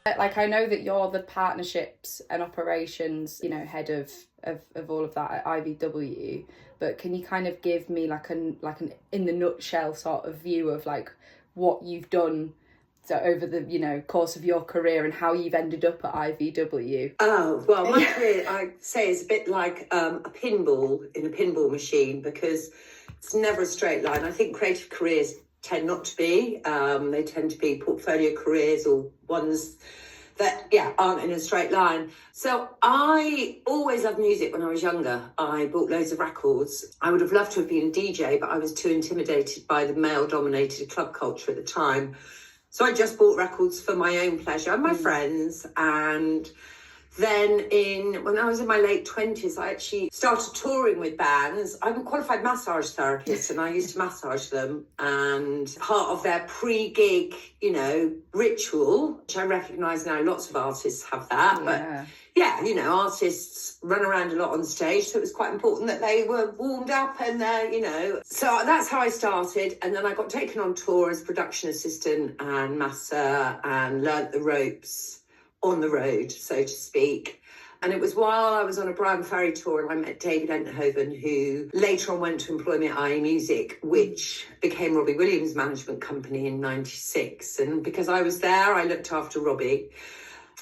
Like, I know that you're the partnerships and operations, head of all of that at IVW, but can you kind of give me like an in the nutshell sort of view of like what you've done over the course of your career and how you've ended up at IVW? Oh, well, my career, I'd say, is a bit like a pinball in a pinball machine, because it's never a straight line. I think creative careers tend not to be. They tend to be portfolio careers, or ones that, aren't in a straight line. So I always loved music when I was younger. I bought loads of records. I would have loved to have been a DJ, but I was too intimidated by the male-dominated club culture at the time. So I just bought records for my own pleasure and my friends. And then when I was in my late 20s, I actually started touring with bands. I'm a qualified massage therapist, and I used to massage them. And part of their pre-gig, ritual, which I recognise now lots of artists have that. Yeah. But artists run around a lot on stage, so it was quite important that they were warmed up and So that's how I started. And then I got taken on tour as production assistant and masser, and learnt the ropes on the road, so to speak. And it was while I was on a Brian Ferry tour and I met David Enthoven, who later on went to employ me at IE Music, which became Robbie Williams' management company in 96. And because I was there, I looked after Robbie.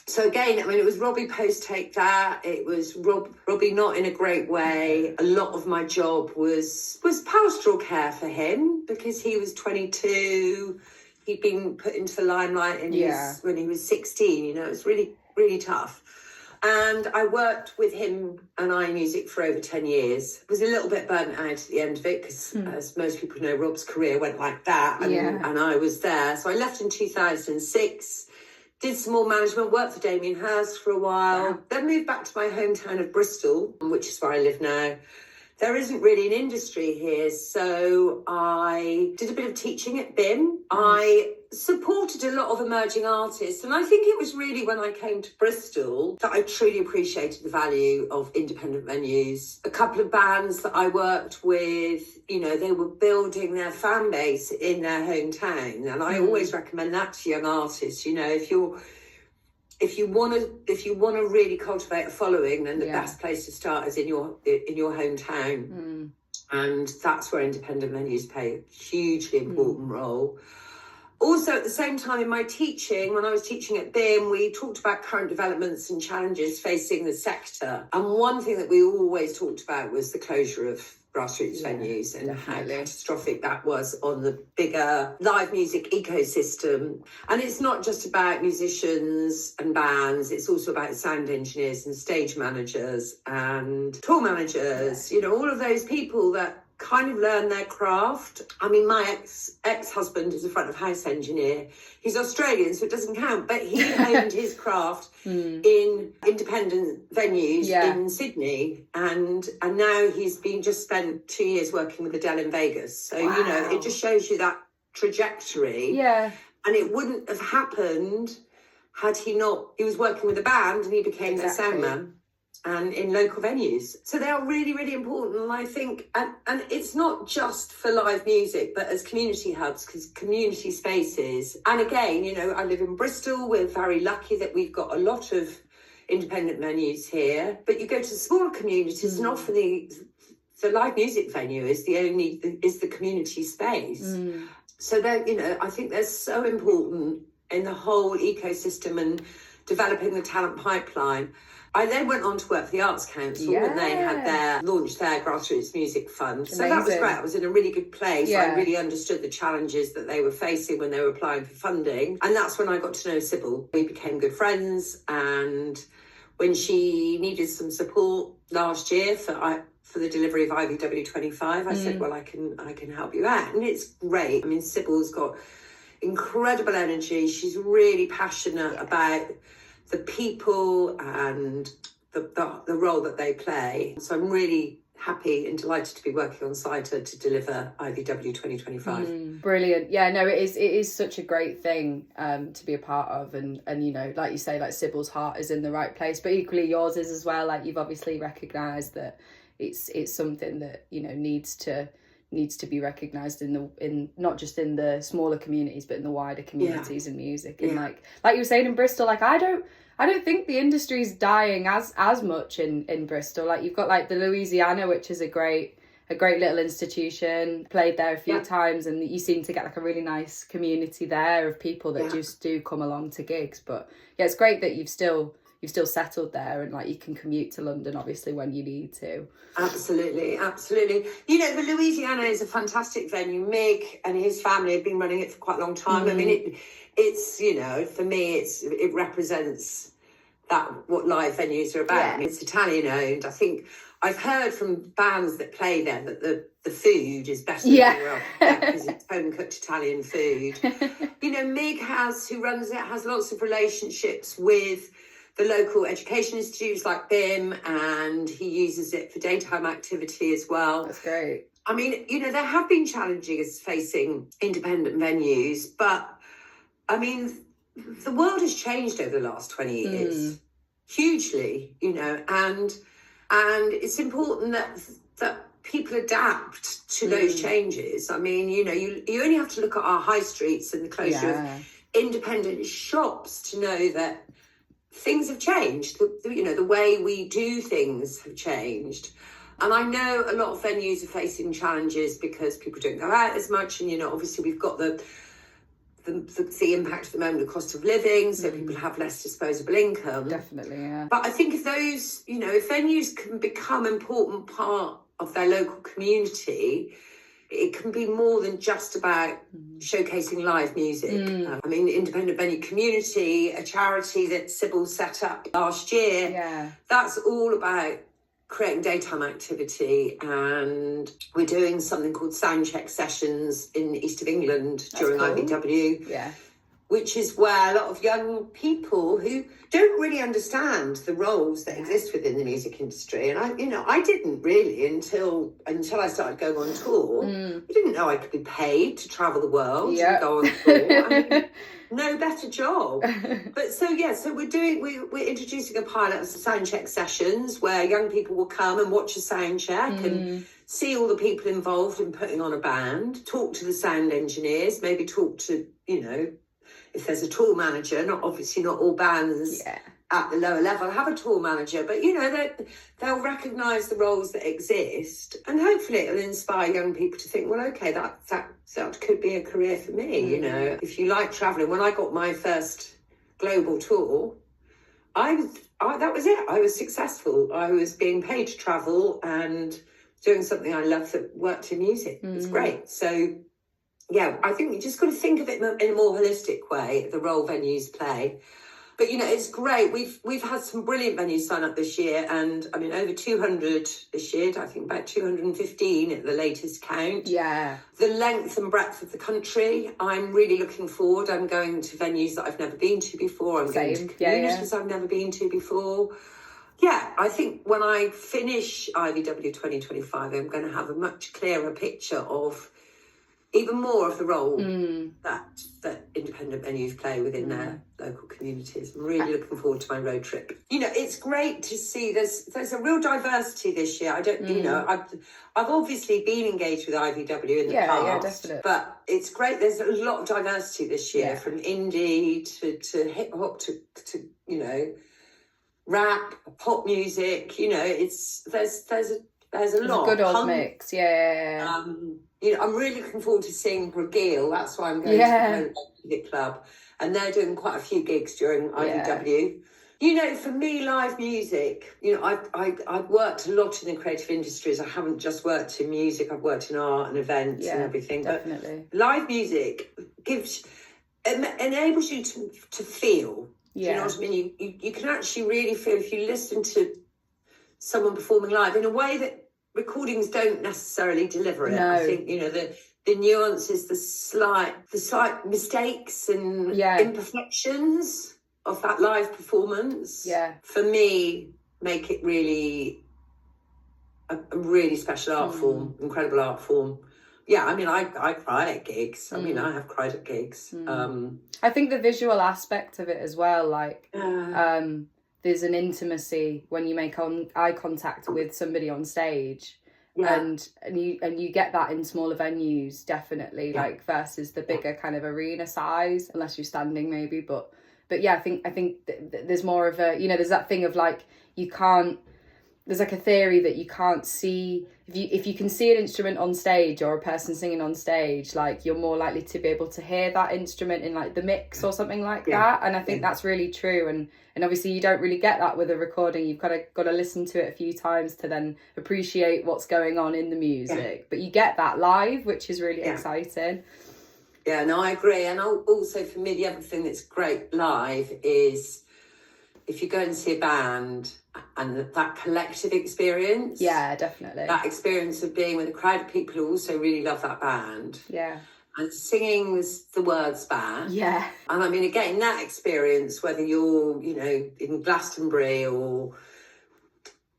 So again, it was Robbie post-take that. It was Robbie not in a great way. A lot of my job was pastoral care for him, because he was 22. He'd been put into the limelight when he was 16. It was really, really tough. And I worked with him and IE Music for over 10 years. Was a little bit burnt out at the end of it, because as most people know, Rob's career went like that. And I was there. So I left in 2006. Did some more management, worked for Damien Hirst for a while, then moved back to my hometown of Bristol, which is where I live now. There isn't really an industry here, so I did a bit of teaching at BIM. I supported a lot of emerging artists, and I think it was really when I came to Bristol that I truly appreciated the value of independent venues. A couple of bands that I worked with, they were building their fan base in their hometown, and I always recommend that to young artists. If you want to really cultivate a following, then the best place to start is in your hometown. And that's where independent venues play a hugely important role. Also, at the same time in my teaching, when I was teaching at BIM, we talked about current developments and challenges facing the sector. And one thing that we always talked about was the closure of grassroots venues and how catastrophic that was on the bigger live music ecosystem. And it's not just about musicians and bands, it's also about sound engineers and stage managers and tour managers, all of those people that kind of learn their craft. I mean, my ex-husband is a front of house engineer. He's Australian, so it doesn't count, but he honed his craft in independent venues in Sydney, and now he's just spent 2 years working with Adele in Vegas. So it just shows you that trajectory. And it wouldn't have happened had he was working with a band and he became their sound man. And in local venues. So they are really, really important. And I think, and it's not just for live music, but as community hubs, because community spaces. And again, I live in Bristol. We're very lucky that we've got a lot of independent venues here. But you go to smaller communities and often the live music venue is the community space. So I think they're so important in the whole ecosystem and developing the talent pipeline. I then went on to work for the Arts Council and they had launched their grassroots music fund. So that was great. I was in a really good place. I really understood the challenges that they were facing when they were applying for funding. And that's when I got to know Sybil. We became good friends. And when she needed some support last year for the delivery of IVW 25, I said, well, I can help you out. And it's great. I mean, Sybil's got incredible energy. She's really passionate about the people and the role that they play. So I'm really happy and delighted to be working on CITA to deliver IVW 2025. Brilliant. Yeah, no, it is such a great thing to be a part of, and like you say, like Sybil's heart is in the right place, but equally yours is as well. Like, you've obviously recognised that it's something that needs needs to be recognised in not just in the smaller communities, but in the wider communities in music. And like you were saying in Bristol, like I don't think the industry's dying as much in Bristol. Like you've got like the Louisiana, which is a great little institution. Played there a few times, and you seem to get like a really nice community there of people that just do come along to gigs. But yeah, it's great that you've still settled there, and like you can commute to London obviously when you need to. Absolutely. You know, the Louisiana is a fantastic venue. Mick and his family have been running it for quite a long time. I mean, it's, you know, for me, it represents what live venues are about. I mean, it's Italian owned. I think I've heard from bands that play there that the food is better than anywhere else because it's home cooked Italian food. You know, Mig who runs it, has lots of relationships with the local education institutes like BIM, and he uses it for daytime activity as well. That's great. I mean, you know, there have been challenges facing independent venues, but I mean, the world has changed over the last 20 years, hugely, you know, and it's important that people adapt to those changes. I mean, you know, you only have to look at our high streets and the closure of independent shops to know that things have changed. You know, the way we do things have changed. And I know a lot of venues are facing challenges because people don't go out as much. And, you know, obviously we've got the impact at the moment of cost of living, so people have less disposable income. Definitely, yeah. But I think if those, you know, if venues can become an important part of their local community, it can be more than just about showcasing live music. I mean, Independent Venue Community, a charity that Sybil set up last year, that's all about creating daytime activity, and we're doing something called Soundcheck Sessions in the east of England during IVW, which is where a lot of young people who don't really understand the roles that exist within the music industry, and I didn't really until I started going on tour. I didn't know I could be paid to travel the world and go on tour. I mean, no better job. But so we're introducing a pilot of the Soundcheck Sessions where young people will come and watch a sound check and see all the people involved in putting on a band, talk to the sound engineers, maybe talk to, you know, if there's a tour manager. Not all bands at the lower level have a tour manager, but you know, they'll recognise the roles that exist, and hopefully it'll inspire young people to think, well, okay, that could be a career for me. You know, if you like travelling. When I got my first global tour, that was it. I was successful. I was being paid to travel and doing something I love that worked in music. It's great. So yeah, I think you just got to think of it in a more holistic way, the role venues play. But, you know, it's great. We've had some brilliant venues sign up this year, and I mean, over 200 this year, I think about 215 at the latest count. Yeah. The length and breadth of the country, I'm really looking forward. I'm going to venues that I've never been to before. I'm going to communities I've never been to before. Yeah, I think when I finish IVW 2025, I'm going to have a much clearer picture of even more of the role that independent venues play within their local communities. I'm really looking forward to my road trip. You know, it's great to see there's a real diversity this year. You know, I've obviously been engaged with IVW in the past, definitely. But it's great. There's a lot of diversity this year, from indie to hip hop to you know, rap, pop music. You know, there's a lot. A good old mix, You know, I'm really looking forward to seeing Bregeel. That's why I'm going to the Music Club. And they're doing quite a few gigs during IVW. You know, for me, live music, you know, I've worked a lot in the creative industries. I haven't just worked in music. I've worked in art and events and everything. Definitely. But live music enables you to feel. Yeah. Do you know what I mean? You can actually really feel if you listen to someone performing live in a way that recordings don't necessarily deliver it. I think, you know, the nuances, the slight mistakes and imperfections of that live performance, for me, make it really a really special art form, incredible art form. Yeah, I mean, I cry at gigs. I mean, I have cried at gigs. I think the visual aspect of it as well, like, there's an intimacy when you make eye contact with somebody on stage, and you get that in smaller venues, definitely, like versus the bigger kind of arena size, unless you're standing maybe, but yeah, I think there's more of a, you know, there's that thing of like, you can't, there's like a theory that you can't see, if you can see an instrument on stage or a person singing on stage, like you're more likely to be able to hear that instrument in like the mix or something like that. And I think that's really true. And obviously you don't really get that with a recording. You've got to listen to it a few times to then appreciate what's going on in the music. But you get that live, which is really exciting. Yeah, no, I agree. And also for me, the other thing that's great live is if you go and see a band and that collective experience. Yeah, definitely. That experience of being with a crowd of people who also really love that band. Yeah. And singing the words back. Yeah. And I mean, again, that experience, whether you're, you know, in Glastonbury or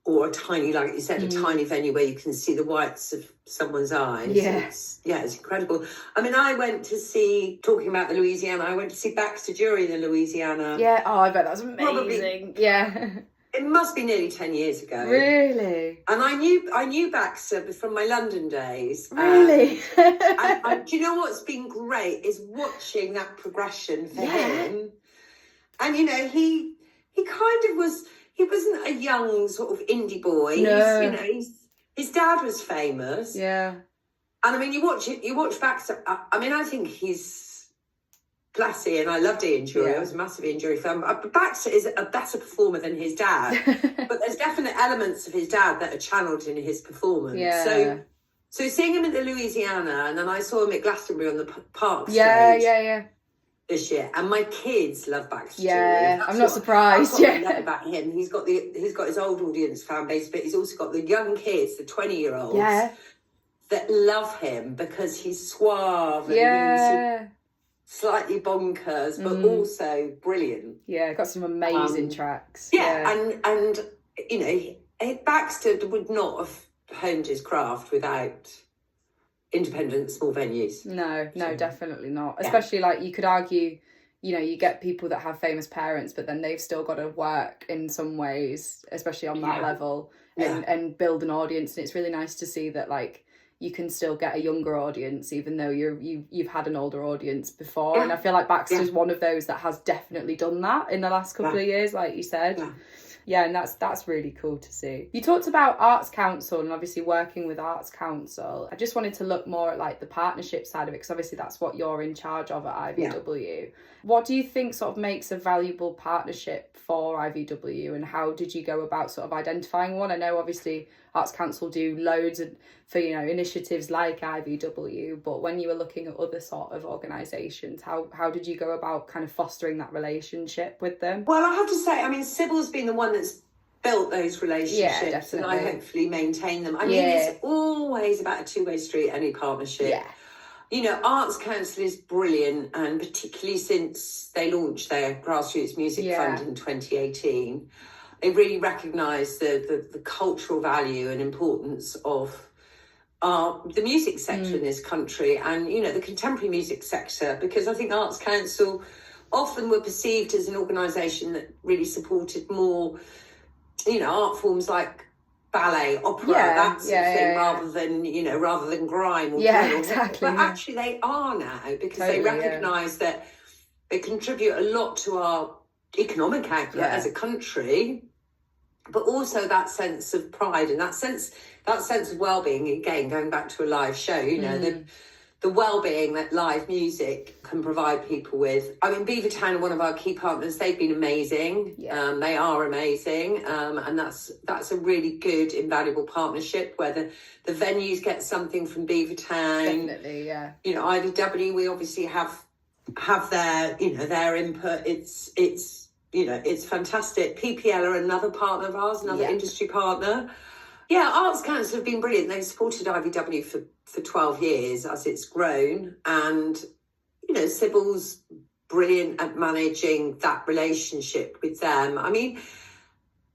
a tiny, like you said, a tiny venue where you can see the whites of someone's eyes. It's incredible. I mean, I went to see, talking about the Louisiana, I went to see Baxter during the Louisiana. Yeah, oh, I bet that's amazing. It must be nearly 10 years ago. Really? And I knew Baxter from my London days. Really? And do you know what's been great is watching that progression for him. And, you know, he kind of was... He wasn't a young sort of indie boy. No. His dad was famous. Yeah. And I mean, you watch Baxter. I mean, I think he's classy, and I loved Ian Jury. I was a massive Ian Jury fan. But Baxter is a better performer than his dad. But there's definite elements of his dad that are channeled in his performance. Yeah. So seeing him at the Louisiana, and then I saw him at Glastonbury on the park stage. Yeah. This year, and my kids love Baxter. Yeah, I'm not surprised. I love about him. He's got his old audience fan base, but he's also got the young kids, the 20-year-olds, that love him because he's suave and he's slightly bonkers, but also brilliant. Yeah, got some amazing tracks. And you know, Baxter would not have honed his craft without independent small venues. No, definitely not. Especially like you could argue, you know, you get people that have famous parents, but then they've still got to work in some ways, especially on that level, and build an audience. And it's really nice to see that like you can still get a younger audience, even though you've had an older audience before. And I feel like Baxter's one of those that has definitely done that in the last couple of years, like you said. Yeah, and that's really cool to see. You talked about Arts Council and obviously working with Arts Council. I just wanted to look more at like the partnership side of it, because obviously that's what you're in charge of at IVW. What do you think sort of makes a valuable partnership for IVW, and how did you go about sort of identifying one? I know obviously Arts Council do loads for, you know, initiatives like IVW, but when you were looking at other sort of organisations, how did you go about kind of fostering that relationship with them? Well, I have to say, I mean, Sybil's been the one that's built those relationships, and I hopefully maintain them. I mean, it's always about a two-way street, any partnership. Yeah. You know, Arts Council is brilliant, and particularly since they launched their Grassroots Music Fund in 2018, they really recognise the cultural value and importance of the music sector in this country, and, you know, the contemporary music sector, because I think Arts Council often were perceived as an organisation that really supported more, you know, art forms like ballet, opera, that sort of thing, rather than grime or drill. Exactly. But actually they are now, because they recognise that they contribute a lot to our economic output as a country, but also that sense of pride and that sense of well-being. Again, going back to a live show, you know, the well-being that live music can provide people with. I mean, Beavertown are one of our key partners. They've been amazing. They are amazing. And that's a really good, invaluable partnership where the venues get something from Beavertown. Definitely, yeah. You know, IVW, we obviously have their, you know, their input. It's you know, it's fantastic. PPL are another partner of ours, another industry partner. Yeah, Arts Council have been brilliant. They've supported IVW for 12 years as it's grown. And, you know, Sybil's brilliant at managing that relationship with them. I mean,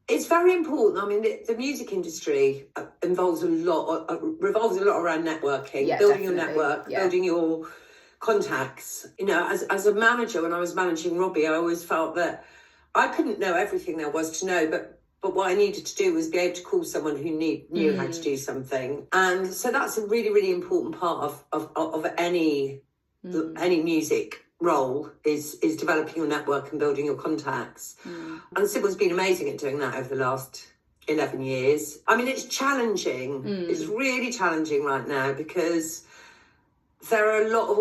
it's very important. I mean, the music industry revolves a lot around networking, building your network, building your contacts. You know, as a manager, when I was managing Robbie, I always felt that I couldn't know everything there was to know, but But what I needed to do was be able to call someone who knew how to do something. And so that's a really, really important part of any music role is developing your network and building your contacts. And Sybil's been amazing at doing that over the last 11 years. I mean, it's challenging. It's really challenging right now because there are a lot of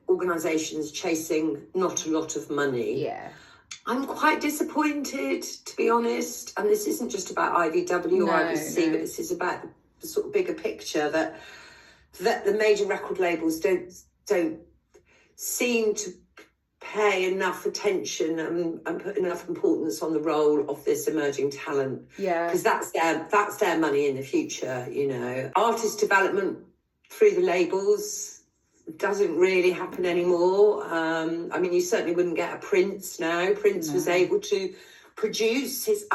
organisations chasing not a lot of money. Yeah. I'm quite disappointed, to be honest. And this isn't just about IVW or IBC, but this is about the sort of bigger picture that the major record labels don't seem to pay enough attention and put enough importance on the role of this emerging talent. Yeah. Because that's their money in the future, you know. Artist development through the labels doesn't really happen anymore. I mean, you certainly wouldn't get a Prince now. Prince was able to produce his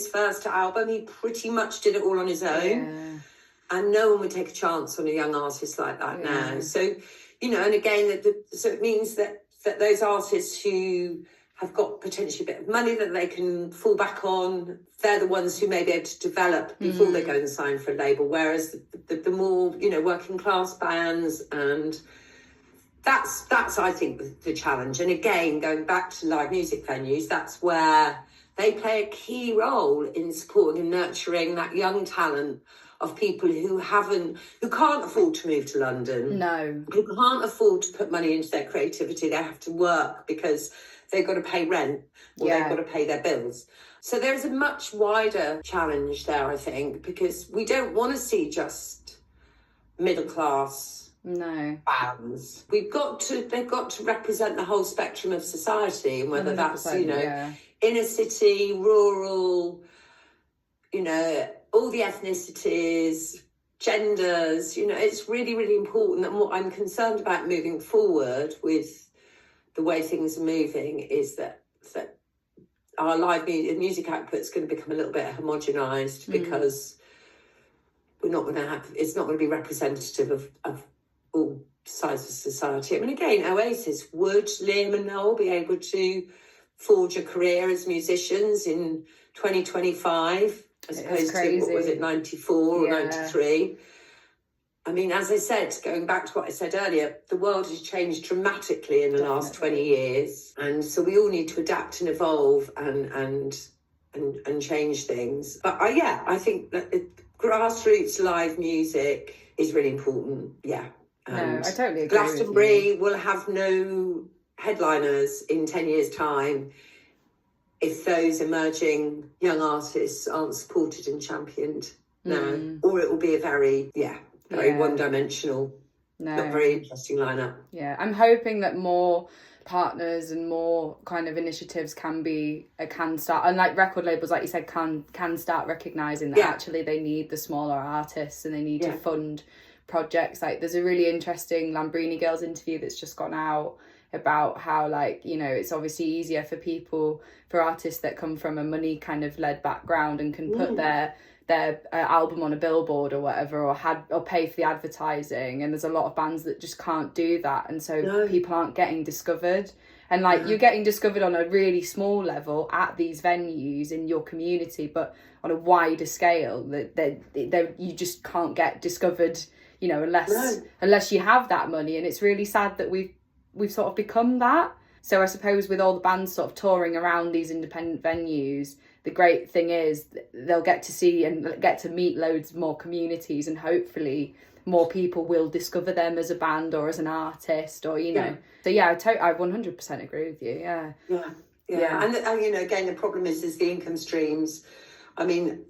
first album. He pretty much did it all on his own. And no one would take a chance on a young artist like that now. So, you know, and again, so it means that those artists who have got potentially a bit of money that they can fall back on, they're the ones who may be able to develop before they go and sign for a label. Whereas the more, you know, working class bands, and that's I think the challenge. And again, going back to live music venues, that's where they play a key role in supporting and nurturing that young talent of people who can't afford to move to London. No. Who can't afford to put money into their creativity. They have to work because they've got to pay rent or they've got to pay their bills. So there's a much wider challenge there, I think, because we don't want to see just middle class bands. They've got to represent the whole spectrum of society, and whether that's, you know, inner city, rural, you know, all the ethnicities, genders, you know, it's really, really important. And what I'm concerned about moving forward with the way things are moving is that our live music output is going to become a little bit homogenised because it's not going to be representative of all sides of society. I mean, again, Oasis, would Liam and Noel be able to forge a career as musicians in 2025 as opposed to, what was it, 94 or 93? I mean, as I said, going back to what I said earlier, the world has changed dramatically in the last 20 years. And so we all need to adapt and evolve and change things. But I think that grassroots live music is really important. Yeah. No, I totally agree. Glastonbury will have no headliners in 10 years' time if those emerging young artists aren't supported and championed now. Or it will be a very one-dimensional, not very interesting lineup. Yeah, I'm hoping that more partners and more kind of initiatives can start, and like record labels, like you said, can start recognising that actually they need the smaller artists and they need to fund projects. Like there's a really interesting Lambrini Girls interview that's just gone out about how, like, you know, it's obviously easier for artists that come from a money kind of led background and can put their album on a billboard or whatever, or pay for the advertising, and there's a lot of bands that just can't do that, and so people aren't getting discovered. And like you're getting discovered on a really small level at these venues in your community, but on a wider scale that you just can't get discovered, you know, unless you have that money. And it's really sad that we've sort of become that. So I suppose with all the bands sort of touring around these independent venues, the great thing is they'll get to see and get to meet loads more communities, and hopefully more people will discover them as a band or as an artist, or, you know. So I 100% agree with you. Yeah. And you know, again, the problem is the income streams. I mean,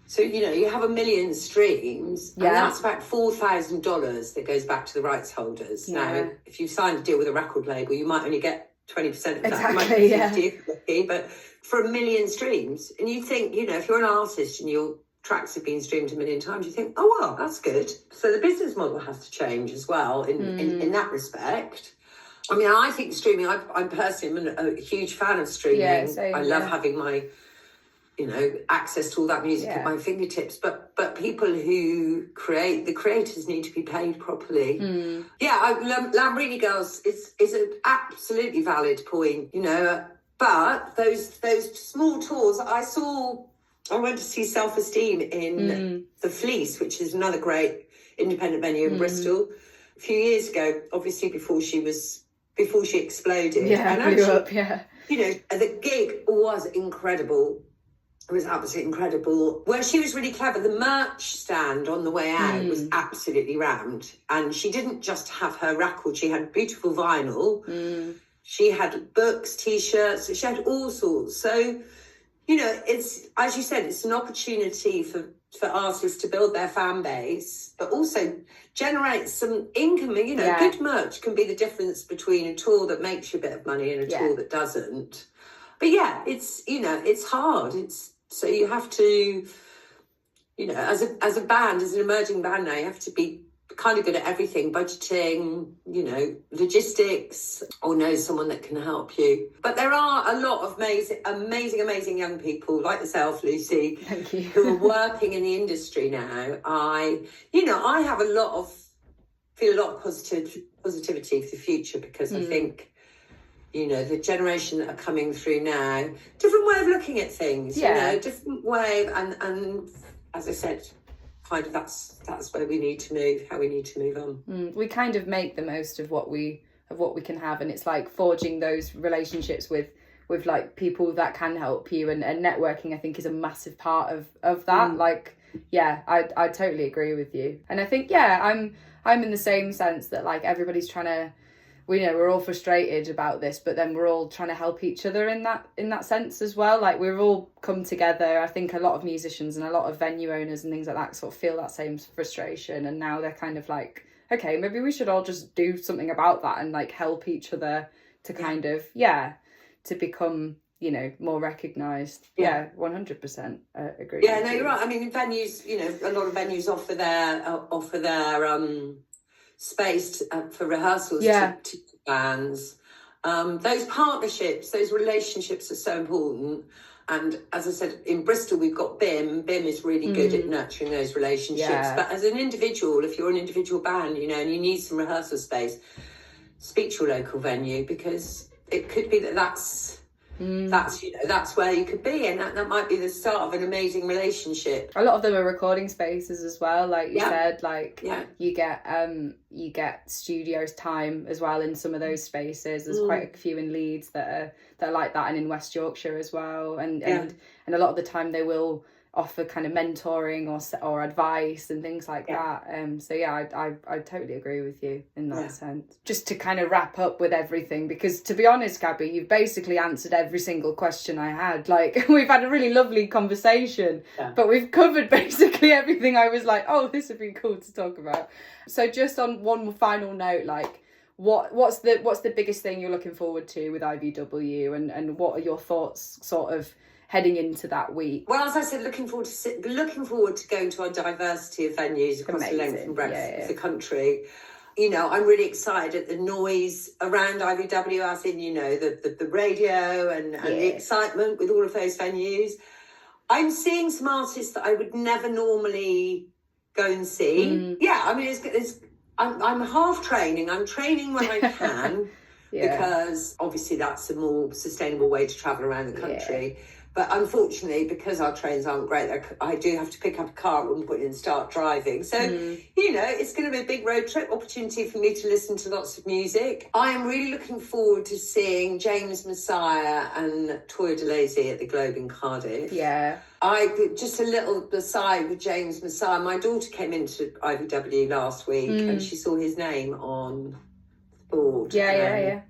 so, you know, you have 1 million streams, and that's about $4,000 that goes back to the rights holders. Now, if you sign a deal with a record label, you might only get 20% of that. Exactly, you might be 50 if you're lucky, but for 1 million streams, and you think, you know, if you're an artist and your tracks have been streamed 1 million times, you think, oh, well, that's good. So the business model has to change as well in that respect. I mean, I think streaming, I'm personally a huge fan of streaming. I love having my, you know, access to all that music at my fingertips. But people who create, the creators need to be paid properly. Lambrini Girls is an absolutely valid point. You know, But those small tours, I went to see Self-Esteem in the Fleece, which is another great independent venue in Bristol, a few years ago, obviously before she exploded. Yeah, and blew actually, up, yeah. You know, the gig was incredible. It was absolutely incredible. Where she was really clever, the merch stand on the way out was absolutely rammed. And she didn't just have her record, she had beautiful vinyl. She had books, T-shirts, she had all sorts. So, you know, it's, as you said, it's an opportunity for artists to build their fan base, but also generate some income. You know, good merch can be the difference between a tour that makes you a bit of money and a tour that doesn't. But yeah, it's, you know, it's hard. So you have to, you know, as a band, as an emerging band now, you have to be kind of good at everything, budgeting, you know, logistics, or know someone that can help you. But there are a lot of amazing young people like yourself, Lucy, Thank you, who are working in the industry now. I have feel a lot of positivity for the future, because I think, you know, the generation that are coming through now, different way of looking at things, you know, different way, and as I said, kind of that's where we need to move, how we need to move on. We kind of make the most of what we can have, and it's like forging those relationships with like people that can help you, and networking, I think, is a massive part of that. Like, yeah, I totally agree with you. And I think, I'm in the same sense that, like, everybody's trying to, we know we're all frustrated about this, but then we're all trying to help each other in that sense as well. Like, we've all come together. I think a lot of musicians and a lot of venue owners and things like that sort of feel that same frustration, and now they're kind of like, okay, maybe we should all just do something about that and like help each other to kind of to become, you know, more recognised. 100% agree. Yeah, no, you're right. I mean, venues, you know, a lot of venues offer their space for rehearsals to bands. Those partnerships, those relationships are so important. And as I said, in Bristol, we've got BIM. BIM is really good at nurturing those relationships. Yeah. But as an individual, if you're an individual band, you know, and you need some rehearsal space, speak to your local venue, because it could be that's you know, that's where you could be, and that might be the start of an amazing relationship. A lot of them are recording spaces as well, like you said, like you get studios time as well in some of those spaces. There's quite a few in Leeds that are like that, and in West Yorkshire as well, and a lot of the time they will offer kind of mentoring or advice and things like that. So I totally agree with you in that sense. Just to kind of wrap up with everything, because to be honest, Gabby, you've basically answered every single question I had. Like, we've had a really lovely conversation, but we've covered basically everything I was like, oh, this would be cool to talk about. So just on one final note, like, what's the biggest thing you're looking forward to with IVW, and what are your thoughts sort of heading into that week? Well, as I said, looking forward to going to our diversity of venues across the length and breadth of the country. You know, I'm really excited at the noise around IVW, as in, you know, the radio and the excitement with all of those venues. I'm seeing some artists that I would never normally go and see. Yeah, I mean, I'm half training. I'm training when I can, because obviously that's a more sustainable way to travel around the country. But unfortunately, because our trains aren't great, I do have to pick up a car at one point and start driving. So, you know, it's going to be a big road trip opportunity for me to listen to lots of music. I am really looking forward to seeing James Messiah and Toya DeLazy at the Globe in Cardiff. Yeah. Just a little aside with James Messiah. My daughter came into IVW last week and she saw his name on the board. Yeah.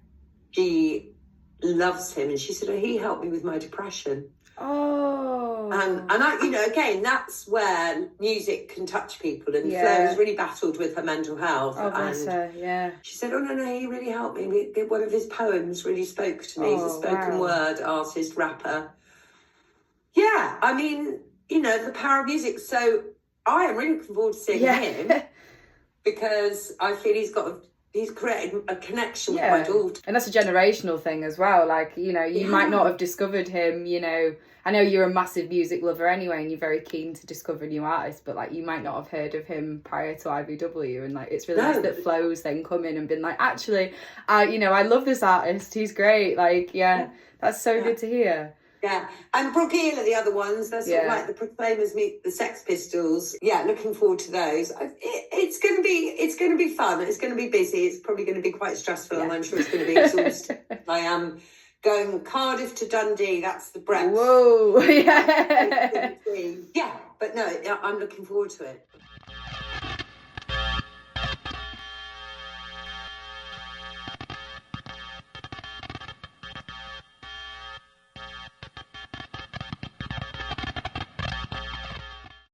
She loves him, and she said, oh, he helped me with my depression. Oh. And I, you know, again, that's where music can touch people. And Flo has really battled with her mental health. Oh, bless her, she said, oh, no, he really helped me. One of his poems really spoke to me. He's a spoken word artist, rapper. Yeah, I mean, you know, the power of music. So I am really looking forward to seeing him, because I feel he's got he's created a connection with my daughter. And that's a generational thing as well. Like, you know, you might not have discovered him, you know, I know you're a massive music lover anyway and you're very keen to discover new artists, but like you might not have heard of him prior to IVW, and like it's really nice that Flo's then come in and been like, actually, you know, I love this artist, he's great. Like, that's so good to hear. Yeah, and Brooke Eel are the other ones. They're sort of like the Proclaimers meet the Sex Pistols. Yeah, looking forward to those. It's going to be fun. It's going to be busy. It's probably going to be quite stressful, and I'm sure it's going to be exhausting. I am going Cardiff to Dundee. That's the breadth. Whoa, yeah. Yeah, but no, I'm looking forward to it.